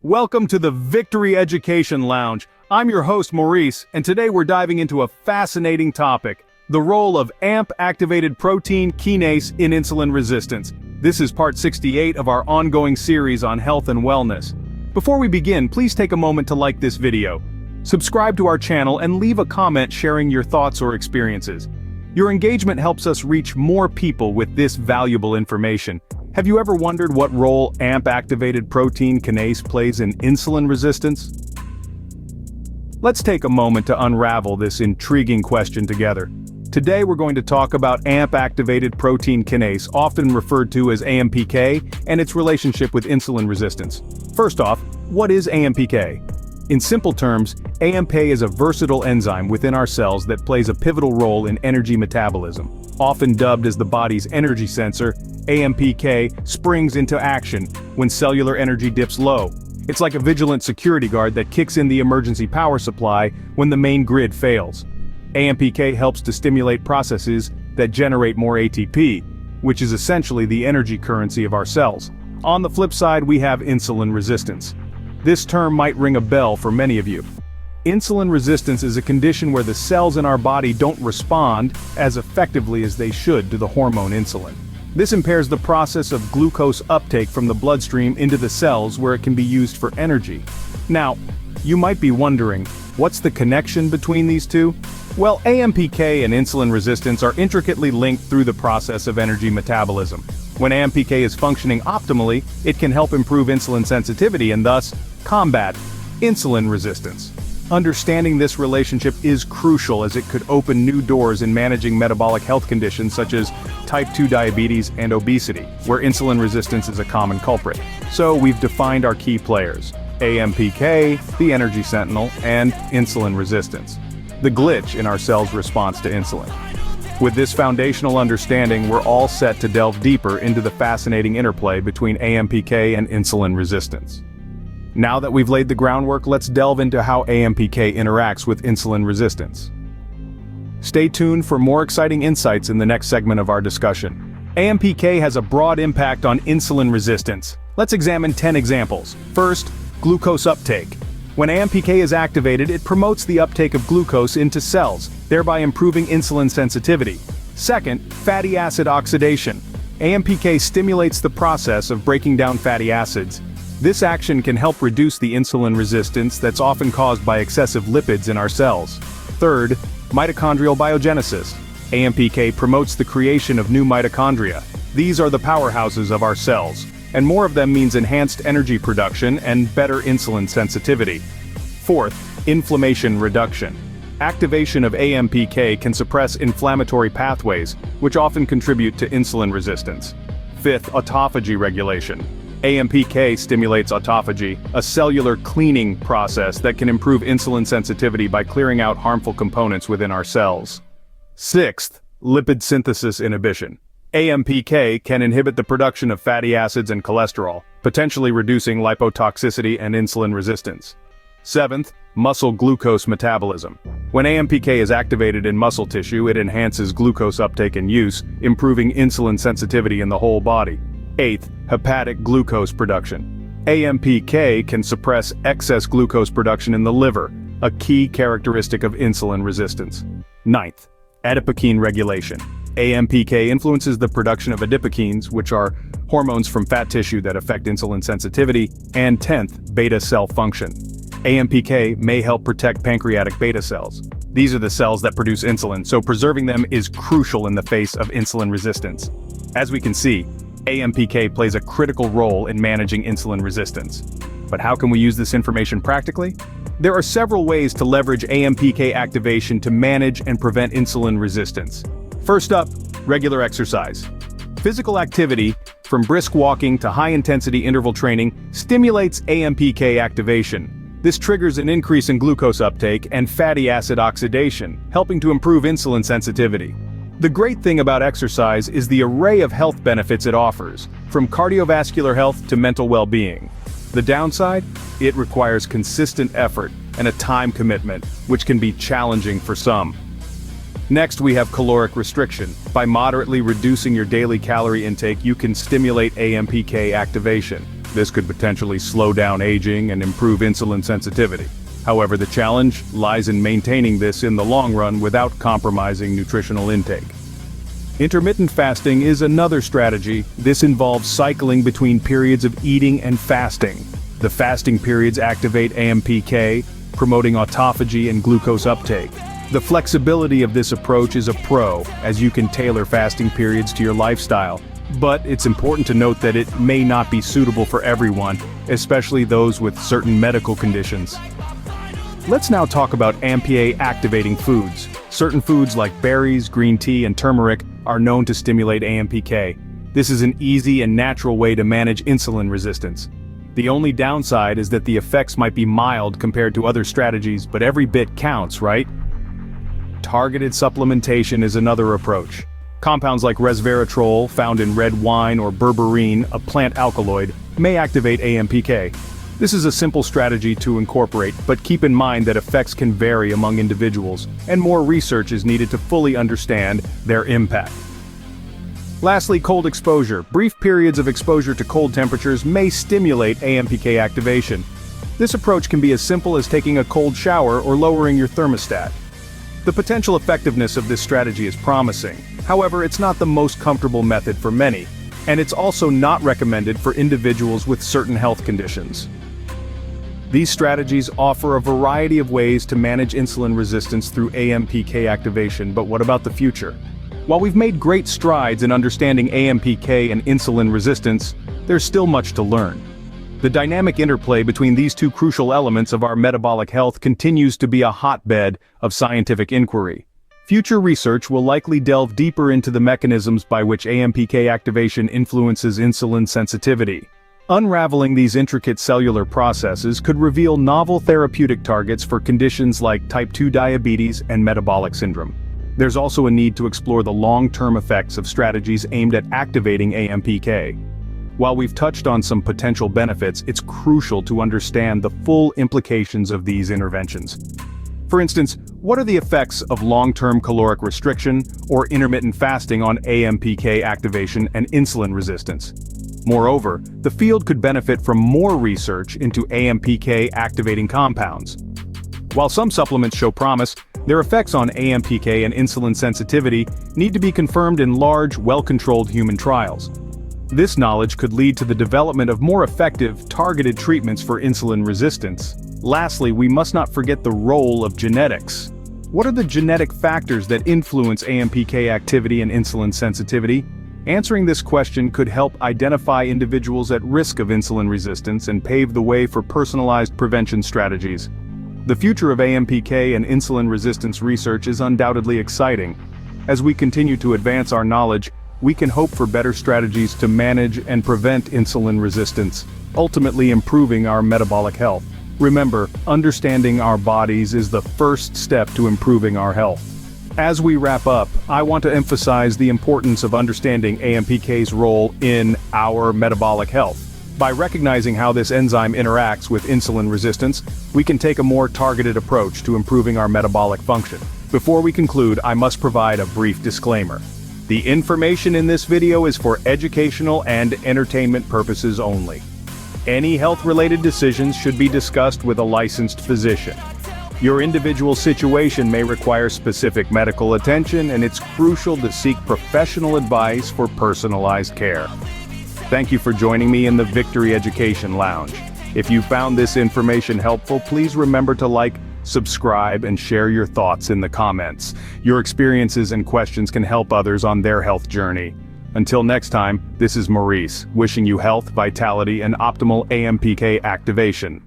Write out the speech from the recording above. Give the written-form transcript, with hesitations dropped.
Welcome to the Victory Education Lounge. I'm your host Maurice, and today we're diving into a fascinating topic, the role of AMP-activated protein kinase in insulin resistance. This is part 68 of our ongoing series on health and wellness. Before we begin, please take a moment to like this video, subscribe to our channel, and leave a comment sharing your thoughts or experiences. Your engagement helps us reach more people with this valuable information. Have you ever wondered what role AMP-activated protein kinase plays in insulin resistance? Let's take a moment to unravel this intriguing question together. Today we're going to talk about AMP-activated protein kinase, often referred to as AMPK, and its relationship with insulin resistance. First off, what is AMPK? In simple terms, AMP is a versatile enzyme within our cells that plays a pivotal role in energy metabolism. Often dubbed as the body's energy sensor, AMPK springs into action when cellular energy dips low. It's like a vigilant security guard that kicks in the emergency power supply when the main grid fails. AMPK helps to stimulate processes that generate more ATP, which is essentially the energy currency of our cells. On the flip side, we have insulin resistance. This term might ring a bell for many of you. Insulin resistance is a condition where the cells in our body don't respond as effectively as they should to the hormone insulin. This impairs the process of glucose uptake from the bloodstream into the cells where it can be used for energy. Now, you might be wondering, what's the connection between these two? Well, AMPK and insulin resistance are intricately linked through the process of energy metabolism. When AMPK is functioning optimally, it can help improve insulin sensitivity and thus combat insulin resistance. Understanding this relationship is crucial as it could open new doors in managing metabolic health conditions such as type 2 diabetes and obesity, where insulin resistance is a common culprit. So we've defined our key players: AMPK, the energy sentinel, and insulin resistance, the glitch in our cell's response to insulin. With this foundational understanding, we're all set to delve deeper into the fascinating interplay between AMPK and insulin resistance. Now that we've laid the groundwork, let's delve into how AMPK interacts with insulin resistance. Stay tuned for more exciting insights in the next segment of our discussion. AMPK has a broad impact on insulin resistance. Let's examine 10 examples. First, glucose uptake. When AMPK is activated, it promotes the uptake of glucose into cells, thereby improving insulin sensitivity. Second, fatty acid oxidation. AMPK stimulates the process of breaking down fatty acids. This action can help reduce the insulin resistance that's often caused by excessive lipids in our cells. Third, mitochondrial biogenesis. AMPK promotes the creation of new mitochondria. These are the powerhouses of our cells, and more of them means enhanced energy production and better insulin sensitivity. Fourth, inflammation reduction. Activation of AMPK can suppress inflammatory pathways, which often contribute to insulin resistance. Fifth, autophagy regulation. AMPK stimulates autophagy, a cellular cleaning process that can improve insulin sensitivity by clearing out harmful components within our cells. Sixth, lipid synthesis inhibition. AMPK can inhibit the production of fatty acids and cholesterol, potentially reducing lipotoxicity and insulin resistance. Seventh, muscle glucose metabolism. When AMPK is activated in muscle tissue, it enhances glucose uptake and use, improving insulin sensitivity in the whole body. Eighth, hepatic glucose production. AMPK can suppress excess glucose production in the liver, a key characteristic of insulin resistance. Ninth, adipokine regulation. AMPK influences the production of adipokines, which are hormones from fat tissue that affect insulin sensitivity. And 10th, beta cell function. AMPK may help protect pancreatic beta cells. These are the cells that produce insulin, so preserving them is crucial in the face of insulin resistance. As we can see, AMPK plays a critical role in managing insulin resistance. But how can we use this information practically? There are several ways to leverage AMPK activation to manage and prevent insulin resistance. First up, regular exercise. Physical activity, from brisk walking to high-intensity interval training, stimulates AMPK activation. This triggers an increase in glucose uptake and fatty acid oxidation, helping to improve insulin sensitivity. The great thing about exercise is the array of health benefits it offers, from cardiovascular health to mental well-being. The downside? It requires consistent effort and a time commitment, which can be challenging for some. Next, we have caloric restriction. By moderately reducing your daily calorie intake, you can stimulate AMPK activation. This could potentially slow down aging and improve insulin sensitivity. However, the challenge lies in maintaining this in the long run without compromising nutritional intake. Intermittent fasting is another strategy. This involves cycling between periods of eating and fasting. The fasting periods activate AMPK, promoting autophagy and glucose uptake. The flexibility of this approach is a pro, as you can tailor fasting periods to your lifestyle. But it's important to note that it may not be suitable for everyone, especially those with certain medical conditions. Let's now talk about AMPK activating foods. Certain foods like berries, green tea, and turmeric are known to stimulate AMPK. This is an easy and natural way to manage insulin resistance. The only downside is that the effects might be mild compared to other strategies, but every bit counts, right? Targeted supplementation is another approach. Compounds like resveratrol, found in red wine, or berberine, a plant alkaloid, may activate AMPK. This is a simple strategy to incorporate, but keep in mind that effects can vary among individuals, and more research is needed to fully understand their impact. Lastly, cold exposure. Brief periods of exposure to cold temperatures may stimulate AMPK activation. This approach can be as simple as taking a cold shower or lowering your thermostat. The potential effectiveness of this strategy is promising. However, it's not the most comfortable method for many, and it's also not recommended for individuals with certain health conditions. These strategies offer a variety of ways to manage insulin resistance through AMPK activation, but what about the future? While we've made great strides in understanding AMPK and insulin resistance, there's still much to learn. The dynamic interplay between these two crucial elements of our metabolic health continues to be a hotbed of scientific inquiry. Future research will likely delve deeper into the mechanisms by which AMPK activation influences insulin sensitivity. Unraveling these intricate cellular processes could reveal novel therapeutic targets for conditions like type 2 diabetes and metabolic syndrome. There's also a need to explore the long-term effects of strategies aimed at activating AMPK. While we've touched on some potential benefits, it's crucial to understand the full implications of these interventions. For instance, what are the effects of long-term caloric restriction or intermittent fasting on AMPK activation and insulin resistance? Moreover, the field could benefit from more research into AMPK activating compounds. While some supplements show promise, their effects on AMPK and insulin sensitivity need to be confirmed in large, well-controlled human trials. This knowledge could lead to the development of more effective, targeted treatments for insulin resistance. Lastly, we must not forget the role of genetics. What are the genetic factors that influence AMPK activity and insulin sensitivity? Answering this question could help identify individuals at risk of insulin resistance and pave the way for personalized prevention strategies. The future of AMPK and insulin resistance research is undoubtedly exciting. As we continue to advance our knowledge, we can hope for better strategies to manage and prevent insulin resistance, ultimately improving our metabolic health. Remember, understanding our bodies is the first step to improving our health. As we wrap up, I want to emphasize the importance of understanding AMPK's role in our metabolic health. By recognizing how this enzyme interacts with insulin resistance, we can take a more targeted approach to improving our metabolic function. Before we conclude, I must provide a brief disclaimer. The information in this video is for educational and entertainment purposes only. Any health-related decisions should be discussed with a licensed physician. Your individual situation may require specific medical attention, and it's crucial to seek professional advice for personalized care. Thank you for joining me in the Victory Education Lounge. If you found this information helpful, please remember to like, subscribe, and share your thoughts in the comments. Your experiences and questions can help others on their health journey. Until next time, this is Maurice, wishing you health, vitality, and optimal AMPK activation.